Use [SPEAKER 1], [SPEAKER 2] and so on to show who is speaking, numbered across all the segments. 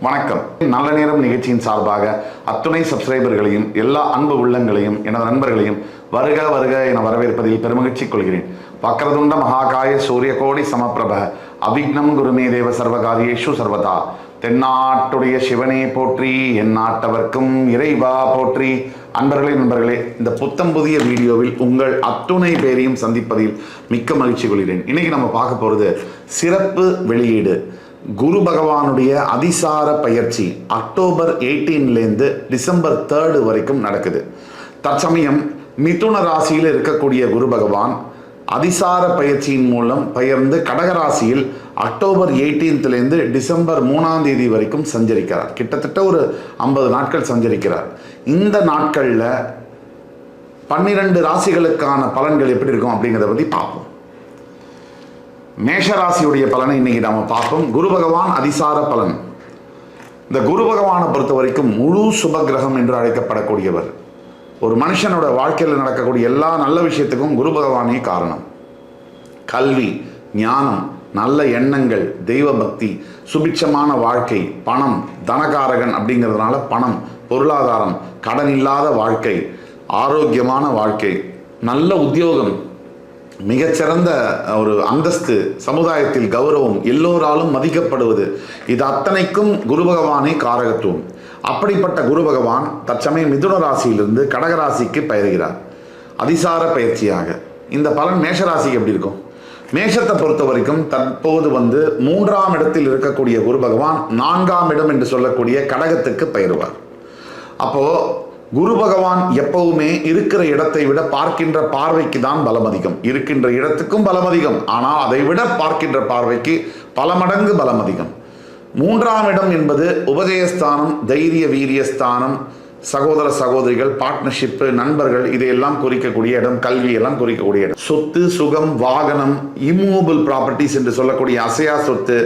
[SPEAKER 1] வணக்கம். நல்ல நேரம் நிகழ்ச்சியின் சார்பாக அத்துணை சப்ஸ்கிரைபர்களையும் எல்லா அன்பு உள்ளங்களையும் எனது நண்பர்களையும் வருக வருக என வரவேற்பதில் பெருமகிழ்ச்சி கொள்கிறேன். வக்ரதுண்ட மகாகாய சூரியகோடி சமப்பிரப அவிக்னம் குருமே தேவ சர்வகாரியேஷு சர்வதா. தென்னாட்டுடைய சிவனே போற்றி, என் நாட்டவர்க்கும் இறைவா போற்றி. நண்பர்களே, இந்த புத்தம் புதிய வீடியோவில் உங்கள் அத்துணை பேரையும் சந்திப்பதில் மிக்க மகிழ்ச்சி கொள்கிறேன். இன்னைக்கு நம்ம பார்க்க போறது சிறப்பு வெளியீடு. குரு பகவானுடைய அதிசார பயிற்சி அக்டோபர் 18லேருந்து டிசம்பர் 3 வரைக்கும் நடக்குது. தற்சமயம் மிதுன ராசியில் இருக்கக்கூடிய குரு பகவான் அதிசார பயிற்சியின் மூலம் பெயர்ந்து கடகராசியில் அக்டோபர் 18லேருந்து டிசம்பர் 3 வரைக்கும் சஞ்சரிக்கிறார். கிட்டத்தட்ட ஒரு 50 நாட்கள் சஞ்சரிக்கிறார். இந்த நாட்களில் 12 ராசிகளுக்கான பலன்கள் எப்படி இருக்கும் அப்படிங்கிறத பற்றி பார்ப்போம். மேஷராசியுடைய பலனை இன்னைக்கு நாம பார்ப்போம். குரு பகவான் அதிசார பலன். இந்த குரு பகவானை பொறுத்த வரைக்கும் முழு சுபகிரகம் என்று அழைக்கப்படக்கூடியவர். ஒரு மனுஷனோட வாழ்க்கையில் நடக்கக்கூடிய எல்லா நல்ல விஷயத்துக்கும் குரு பகவானே காரணம். கல்வி, ஞானம், நல்ல எண்ணங்கள், தெய்வ பக்தி, சுபிட்சமான வாழ்க்கை, பணம், தனகாரகன் அப்படிங்கிறதுனால பணம், பொருளாதாரம், கடன் இல்லாத வாழ்க்கை, ஆரோக்கியமான வாழ்க்கை, நல்ல உத்தியோகம், மிகச்சிறந்த ஒரு அந்தஸ்து, சமுதாயத்தில் கௌரவம், எல்லோராலும் மதிக்கப்படுவது, இது அத்தனைக்கும் குரு பகவானே காரகத்துவம். அப்படிப்பட்ட குரு பகவான் தற்சமயம் மிதுன ராசியிலிருந்து கடகராசிக்கு பெயர்கிறார் அதிசார பயிற்சியாக. இந்த பலன் மேஷராசிக்கு எப்படி இருக்கும்? மேஷத்தை பொறுத்த வரைக்கும் தற்போது 3ஆம் இடத்தில் இருக்கக்கூடிய குரு பகவான் 4ஆம் இடம் என்று சொல்லக்கூடிய கடகத்துக்கு பெயர்வார். அப்போ குரு பகவான் எப்பவுமே இருக்கிற இடத்தை விட பார்க்கின்ற பார்வைக்கு தான் பலம் அதிகம். இருக்கின்ற இடத்துக்கும் பலம் அதிகம், ஆனால் அதை விட பார்க்கின்ற பார்வைக்கு பல மடங்கு பலம் அதிகம். 3ஆம் இடம் என்பது உபஜயஸ்தானம், தைரிய வீரியஸ்தானம், சகோதர சகோதரிகள், பார்ட்னர்ஷிப்பு, நண்பர்கள், இதையெல்லாம் குறிக்கக்கூடிய இடம். கல்வி எல்லாம் குறிக்கக்கூடிய இடம். சொத்து, சுகம், வாகனம், இம்மூவபிள் ப்ராப்பர்ட்டிஸ் என்று சொல்லக்கூடிய அசையா சொத்து,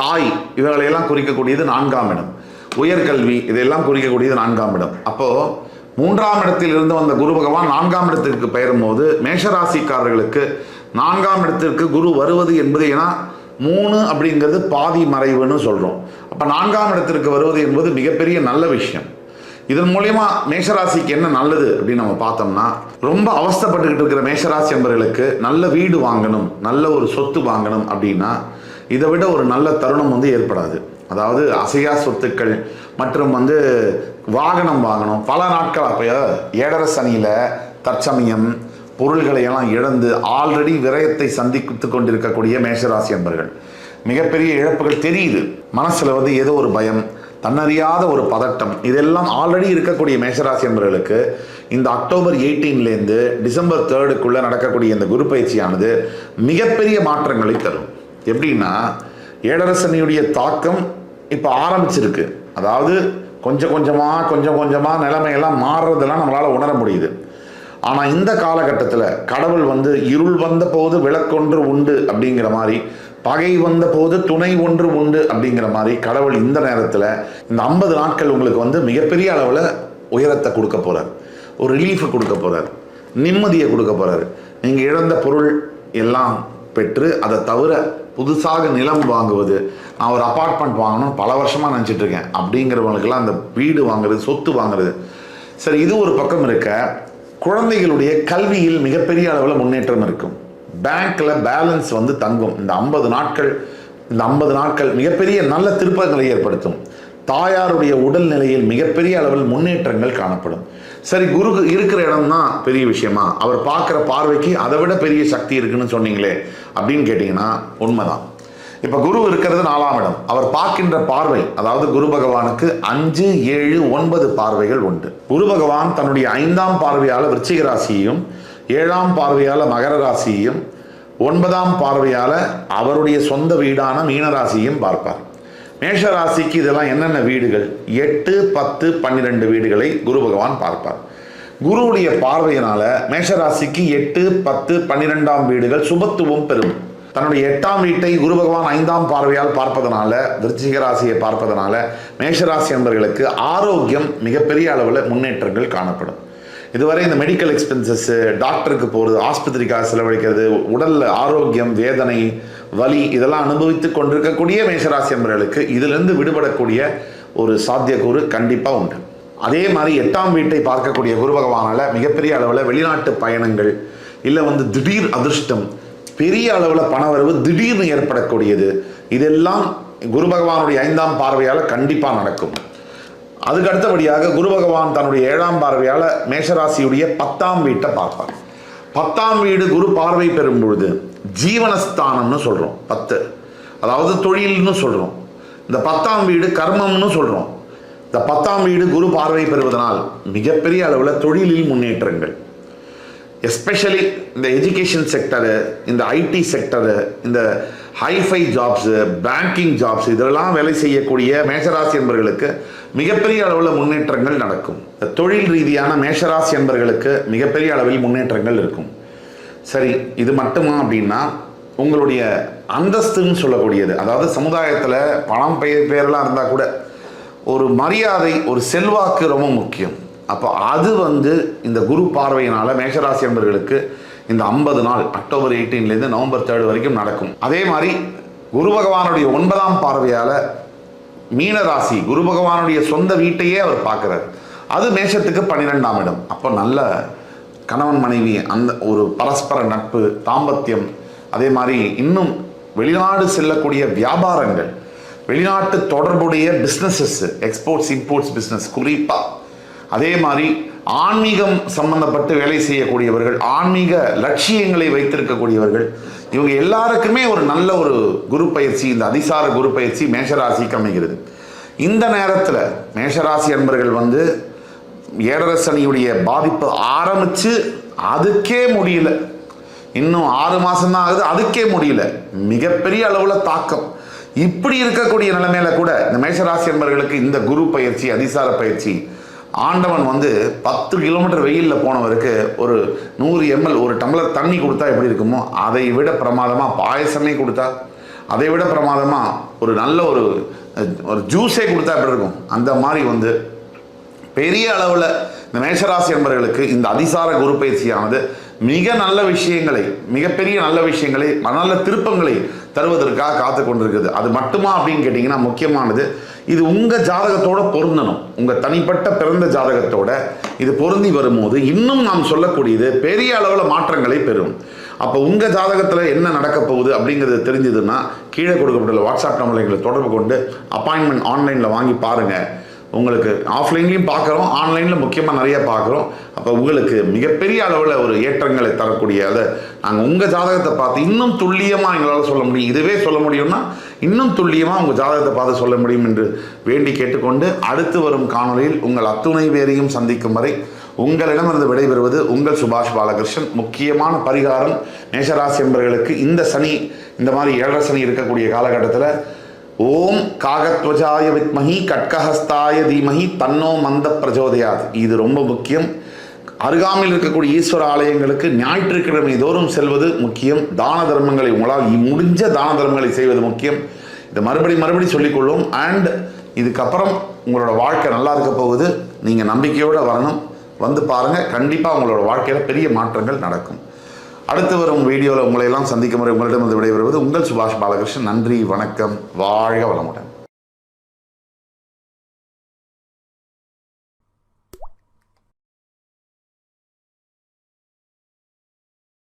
[SPEAKER 1] தாய், இவர்களையெல்லாம் குறிக்கக்கூடியது 4ஆம் இடம். உயர்கல்வி, இதெல்லாம் குறிக்கக்கூடியது 4ஆம் இடம். அப்போ 3ஆம் இடத்தில் இருந்து வந்த குரு பகவான் 4ஆம் இடத்திற்கு பெயரும் போது மேஷராசிக்காரர்களுக்கு 4ஆம் இடத்திற்கு குரு வருவது என்பது, ஏன்னா 3 அப்படிங்கிறது பாதி மறைவுன்னு சொல்றோம். அப்ப 4ஆம் இடத்திற்கு வருவது என்பது மிகப்பெரிய நல்ல விஷயம். இதன் மூலியமா மேஷராசிக்கு என்ன நல்லது அப்படின்னு நம்ம பார்த்தோம்னா, ரொம்ப அவஸ்தைப்பட்டுக்கிட்டு இருக்கிற மேஷராசி என்பவர்களுக்கு நல்ல வீடு வாங்கணும், நல்ல ஒரு சொத்து வாங்கணும் அப்படின்னா இதை விட ஒரு நல்ல தருணம் ஏற்படாது. அதாவது அசையா சொத்துக்கள் மற்றும் வாகனம் வாங்கணும். பல நாட்கள் அப்போ 7.5 சனியில் தற்சமயம் பொருள்களை எல்லாம் இழந்து ஆல்ரெடி விரயத்தை சந்தித்து கொண்டிருக்கக்கூடிய மேஷராசி என்பர்கள் மிகப்பெரிய இழப்புகள் தெரியுது. மனசுல ஏதோ ஒரு பயம், தன்னறியாத ஒரு பதட்டம், இதெல்லாம் ஆல்ரெடி இருக்கக்கூடிய மேஷராசி என்பவர்களுக்கு இந்த அக்டோபர் 18லேருந்து டிசம்பர் 3க்குள்ள நடக்கக்கூடிய இந்த குரு பயிற்சியானது மிகப்பெரிய மாற்றங்களை தரும். எப்படின்னா, 7.5 சனியுடைய தாக்கம் இப்போ ஆரம்பிச்சிருக்கு. அதாவது கொஞ்சம் கொஞ்சமாக நிலைமையெல்லாம் மாறுறதெல்லாம் நம்மளால் உணர முடியுது. ஆனால் இந்த காலகட்டத்தில் கடவுள் இருள் வந்த போது விளக்கொன்று உண்டு அப்படிங்கிற மாதிரி, பகை வந்த போது துணை ஒன்று உண்டு அப்படிங்கிற மாதிரி கடவுள் இந்த நேரத்தில் இந்த 50 நாட்கள் உங்களுக்கு மிகப்பெரிய அளவில் உயரத்தை கொடுக்க போகிறார், ஒரு ரிலீஃபை கொடுக்க போகிறார், நிம்மதியை கொடுக்க போகிறார். நீங்கள் இழந்த பொருள் எல்லாம் பெற்று, அதை தவிர புதுசாக நிலம் வாங்குவது, நான் ஒரு அப்பார்ட்மெண்ட் வாங்கணும் பல வருஷமாக நினச்சிட்டு இருக்கேன் அப்படிங்கிறவங்களுக்கெல்லாம் அந்த வீடு வாங்குறது, சொத்து வாங்குறது. சரி, இது ஒரு பக்கம் இருக்க, குழந்தைகளுடைய கல்வியில் மிகப்பெரிய அளவில் முன்னேற்றம் இருக்கும். பேங்க்ல பேலன்ஸ் தங்கும். இந்த 50 நாட்கள் மிகப்பெரிய நல்ல திருப்பங்களை ஏற்படுத்தும். தாயாருடைய உடல்நிலையில் மிகப்பெரிய அளவில் முன்னேற்றங்கள் காணப்படும். சரி, குரு இருக்கிற இடம் தான் பெரிய விஷயமா? அவர் பார்க்குற பார்வைக்கு அதை விட பெரிய சக்தி இருக்குன்னு சொன்னீங்களே அப்படின்னு கேட்டிங்கன்னா உண்மைதான். இப்போ குரு இருக்கிறது 4ஆம் இடம். அவர் பார்க்கின்ற பார்வை, அதாவது குரு பகவானுக்கு 5, 7, 9 பார்வைகள் உண்டு. குரு பகவான் தன்னுடைய 5ஆம் பார்வையால் விருச்சிக ராசியையும், 7ஆம் பார்வையால் மகர ராசியையும், 9ஆம் பார்வையால் அவருடைய சொந்த வீடான மீனராசியையும் பார்ப்பார். மேஷராசிக்கு இதெல்லாம் என்னென்ன வீடுகள்? 8, 10, 12 வீடுகளை குரு பகவான் பார்ப்பார். குருவுடைய பார்வையினால மேஷராசிக்கு 8, 10, 12ஆம் வீடுகள் சுபத்துவம் பெறும். தன்னுடைய 8ஆம் வீட்டை குரு பகவான் 5ஆம் பார்வையால் பார்ப்பதனால, விருச்சிக ராசியை பார்ப்பதனால மேஷராசி என்பவர்களுக்கு ஆரோக்கியம் மிகப்பெரிய அளவில் முன்னேற்றங்கள் காணப்படும். இதுவரை இந்த மெடிக்கல் எக்ஸ்பென்சஸ், டாக்டருக்கு போகிறது, ஆஸ்பத்திரிக்காக செலவழிக்கிறது, உடலில் ஆரோக்கியம், வேதனை, வலி, இதெல்லாம் அனுபவித்து கொண்டிருக்கக்கூடிய மேஷராசி என்பவர்களுக்கு இதிலிருந்து விடுபடக்கூடிய ஒரு சாத்தியக்கூறு கண்டிப்பாக உண்டு. அதே மாதிரி 8ஆம் வீட்டை பார்க்கக்கூடிய குரு பகவானால் மிகப்பெரிய அளவில் வெளிநாட்டு பயணங்கள், இல்லை திடீர் அதிர்ஷ்டம், பெரிய அளவில் பணவரவு திடீர்னு ஏற்படக்கூடியது, இதெல்லாம் குரு பகவானுடைய 5ஆம் பார்வையால் கண்டிப்பாக நடக்கும். அதுக்கு அடுத்தபடியாக குரு பகவான் தன்னுடைய 7ஆம் பார்வையால் மேஷராசியுடைய 10ஆம் வீட்டை பார்ப்பார். 10ஆம் வீடு குரு பார்வை பெறும் பொழுது ஜீவனஸ்தானம்னு சொல்கிறோம். 10 அதாவது தொழில்னு சொல்கிறோம். இந்த 10ஆம் வீடு கர்மம்னு சொல்கிறோம். இந்த 10ஆம் வீடு குரு பார்வை பெறுவதனால் மிகப்பெரிய அளவில் தொழிலில் முன்னேற்றங்கள், எஸ்பெஷலி இந்த எஜுகேஷன் செக்டரு, இந்த ஐடி செக்டரு, இந்த ஹைஃபை ஜாப்ஸு, பேங்கிங் ஜாப்ஸ், இதெல்லாம் வேலை செய்யக்கூடிய மேஷராசி என்பவர்களுக்கு மிகப்பெரிய அளவில் முன்னேற்றங்கள் நடக்கும். இந்த தொழில் ரீதியான மேஷராசி என்பவர்களுக்கு மிகப்பெரிய அளவில் முன்னேற்றங்கள் இருக்கும். சரி, இது மட்டுமா அப்படின்னா உங்களுடைய அந்தஸ்துன்னு சொல்லக்கூடியது, அதாவது சமுதாயத்தில் பணம் பேரெல்லாம் இருந்தால் கூட ஒரு மரியாதை, ஒரு செல்வாக்கு ரொம்ப முக்கியம். அப்போ அது இந்த குரு பார்வையினால் மேஷராசி என்பவர்களுக்கு இந்த 50 நாள் அக்டோபர் 18 நவம்பர் 3 வரைக்கும் நடக்கும். அதே மாதிரி குரு பகவானுடைய 9ஆம் பார்வையால் மீனராசி, குரு பகவானுடைய சொந்த வீட்டையே அவர் பார்க்குறார். அது மேஷத்துக்கு 12ஆம் இடம். அப்போ நல்ல கணவன் மனைவி, அந்த ஒரு பரஸ்பர நட்பு, தாம்பத்தியம், அதே மாதிரி இன்னும் வெளிநாடு செல்லக்கூடிய வியாபாரங்கள், வெளிநாட்டு தொடர்புடைய பிஸ்னஸஸ், எக்ஸ்போர்ட்ஸ் இம்போர்ட்ஸ் பிஸ்னஸ் குறிப்பாக, அதே மாதிரி ஆன்மீகம் சம்பந்தப்பட்டு வேலை செய்யக்கூடியவர்கள், ஆன்மீக லட்சியங்களை வைத்திருக்கக்கூடியவர்கள், இவங்க எல்லாருக்குமே ஒரு நல்ல ஒரு குரு பயிற்சி, இந்த அதிசார குரு பயிற்சி மேஷராசிக்கு அமைகிறது. இந்த நேரத்தில் மேஷராசி என்பர்கள் 7.5 சனியுடைய பாதிப்பு ஆரம்பித்து அதுக்கே முடியல, இன்னும் 6 மாதம்தான் ஆகுது, அதுக்கே முடியல, மிகப்பெரிய அளவில் தாக்கம். இப்படி இருக்கக்கூடிய நிலைமையில கூட இந்த மேஷராசி என்பவர்களுக்கு இந்த குரு பயிற்சி, அதிசார பயிற்சி, ஆண்டவன் 10 கிலோமீட்டர் வெயிலில் போனவருக்கு ஒரு 100 ml ஒரு டம்ளர் தண்ணி கொடுத்தா எப்படி இருக்குமோ அதை விட பிரமாதமாக பாயசமே கொடுத்தா, அதை விட பிரமாதமாக ஒரு நல்ல ஒரு ஜூஸே கொடுத்தா எப்படி இருக்கும், அந்த மாதிரி பெரிய அளவில் இந்த மேஷராசி என்பவர்களுக்கு இந்த அதிசார குரு பயிற்சியானது மிக நல்ல விஷயங்களை, மிகப்பெரிய நல்ல விஷயங்களை, நல்ல திருப்பங்களை தருவதற்காக காத்து கொண்டிருக்குது. அது மட்டுமா அப்படின்னு கேட்டிங்கன்னா முக்கியமானது, இது உங்கள் ஜாதகத்தோட பொருந்தணும். உங்கள் தனிப்பட்ட பிறந்த ஜாதகத்தோட இது பொருந்தி வரும்போது இன்னும் நாம் சொல்லக்கூடியது பெரிய அளவில் மாற்றங்களை பெறும். அப்போ உங்கள் ஜாதகத்தில் என்ன நடக்க போகுது அப்படிங்கிறது தெரிஞ்சதுன்னா கீழே கொடுக்கப்பட்டுள்ள வாட்ஸ்அப் நம்பரில் எங்களை தொடர்பு கொண்டு அப்பாயின்மெண்ட் ஆன்லைனில் வாங்கி பாருங்கள். உங்களுக்கு ஆஃப்லைன்லையும் பார்க்குறோம், ஆன்லைனில் முக்கியமாக நிறைய பார்க்குறோம். அப்போ உங்களுக்கு மிகப்பெரிய அளவில் ஒரு ஏற்றங்களை தரக்கூடிய அதை நாங்கள் உங்கள் ஜாதகத்தை பார்த்து இன்னும் துல்லியமாக எங்களால் சொல்ல முடியும். இதுவே சொல்ல முடியும்னா இன்னும் துல்லியமாக உங்கள் ஜாதகத்தை பார்த்து சொல்ல முடியும் என்று வேண்டி கேட்டுக்கொண்டு அடுத்து வரும் காணொலியில் உங்கள் அத்துணை பேரையும் சந்திக்கும் வரை உங்களிடமிருந்து விடைபெறுவது உங்கள் சுபாஷ் பாலகிருஷ்ணன். முக்கியமான பரிகாரம் மேஷராசி என்பவர்களுக்கு இந்த சனி, இந்த மாதிரி 7.5 சனி இருக்கக்கூடிய காலகட்டத்தில் ஓம் காகத்வஜாய வித்மஹி கட்கஹஸ்தாய தீமஹி தன்னோ மந்த பிரச்சோதயாத், இது ரொம்ப முக்கியம். அருகாமையில் இருக்கக்கூடிய ஈஸ்வர ஆலயங்களுக்கு ஞாயிற்றுக்கிழமை தோறும் செல்வது முக்கியம். தான தர்மங்களை உங்களால் முடிஞ்ச தான தர்மங்களை செய்வது முக்கியம். இதை மறுபடி சொல்லிக்கொள்வோம். அண்ட் இதுக்கப்புறம் உங்களோட வாழ்க்கை நல்லா இருக்க போகுது. நீங்கள் நம்பிக்கையோடு வரணும், பாருங்கள். கண்டிப்பாக உங்களோட வாழ்க்கையில் பெரிய மாற்றங்கள் நடக்கும். அடுத்து வரும் வீடியோவில் உங்களை எல்லாம் சந்திக்கும் முறை உங்களிடம் விடைபெறுவது உங்கள் சுபாஷ் பாலகிருஷ்ணன். நன்றி, வணக்கம், வாழ்க வளமுடன்.